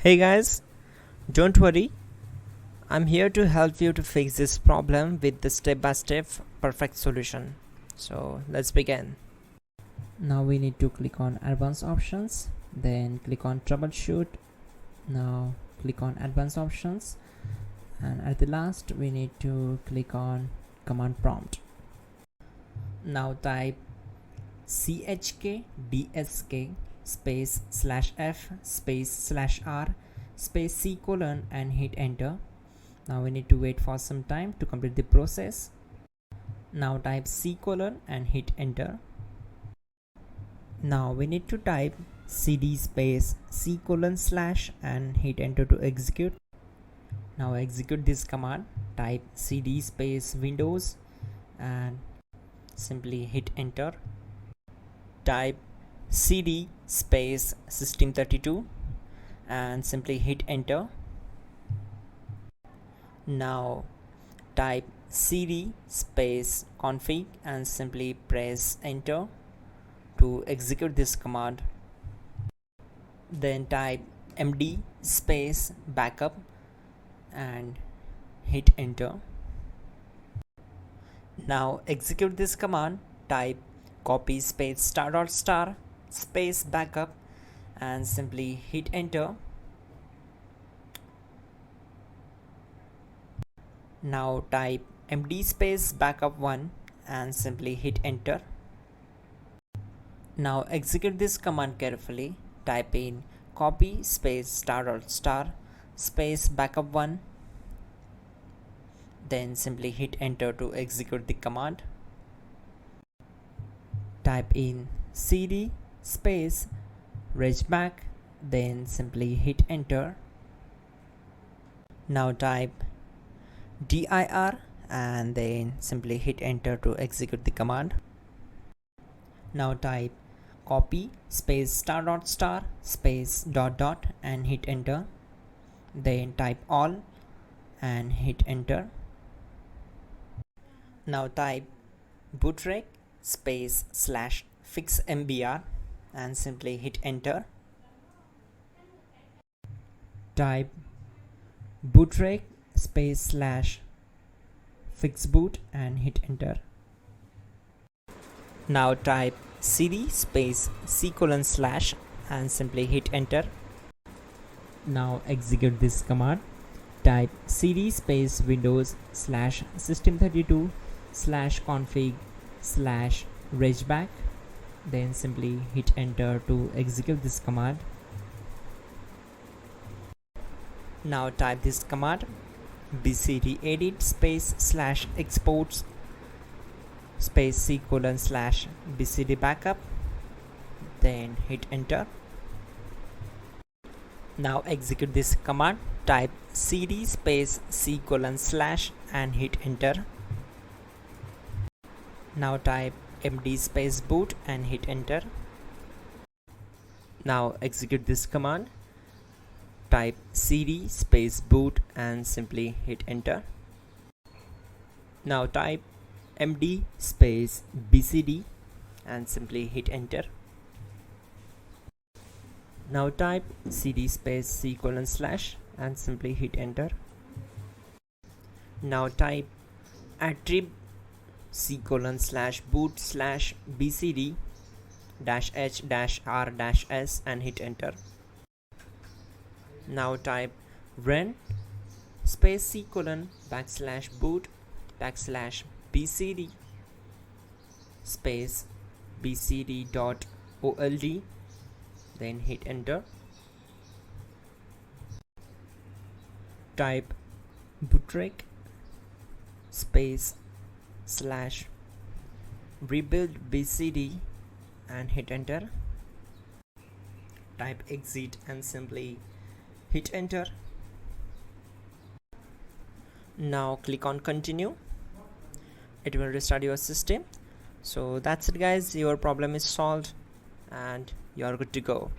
Hey guys, don't worry, I'm here to help you to fix this problem with the step-by-step perfect solution. So let's begin. Now we need to click on advanced options, then click on troubleshoot. Now click on advanced options, and at the last we need to click on command prompt. Now type chkdsk space /f space /r space c : and hit enter. Now we need to wait for some time to complete the process. Now type c : and hit enter. Now we need to type cd space c : / and hit enter to execute. Now execute this command. Type cd space windows and simply hit enter. Type cd space system32 and simply hit enter. Now type cd space config and simply press enter to execute this command. Then type md space backup and hit enter. Now execute this command. Type copy space *** space backup and simply hit enter. Now type md space backup1 and simply hit enter. Now execute this command carefully. Type in copy space ** space backup1, then simply hit enter to execute the command. Type in cd space regback, then simply hit enter. Now type dir and then simply hit enter to execute the command. Now type copy space ** space ... and hit enter. Then type all and hit enter. Now type bootrec space /fixmbr and simply hit enter. Type bootrec space /fixboot and hit enter. Now type cd space c : / and simply hit enter. Now execute this command. Type cd space windows /system32 /config /regback, then simply hit enter to execute this command. Now type this command bcd edit space /exports space c : / bcd backup, then hit enter. Now execute this command. Type cd space c : / and hit enter. Now type md space boot and hit enter. Now execute this command. Type cd space boot and simply hit enter. Now type md space bcd and simply hit enter. Now type cd space c : / and simply hit enter. Now type attrib c : / boot / bcd -h -r -s and hit enter. Now type run space c : /boot /bcd space bcd.old, then hit enter. Type bootrec space /rebuild bcd and hit enter. Type exit and simply hit enter. Now click on continue. It will restart your system. So that's it guys, your problem is solved and you are good to go.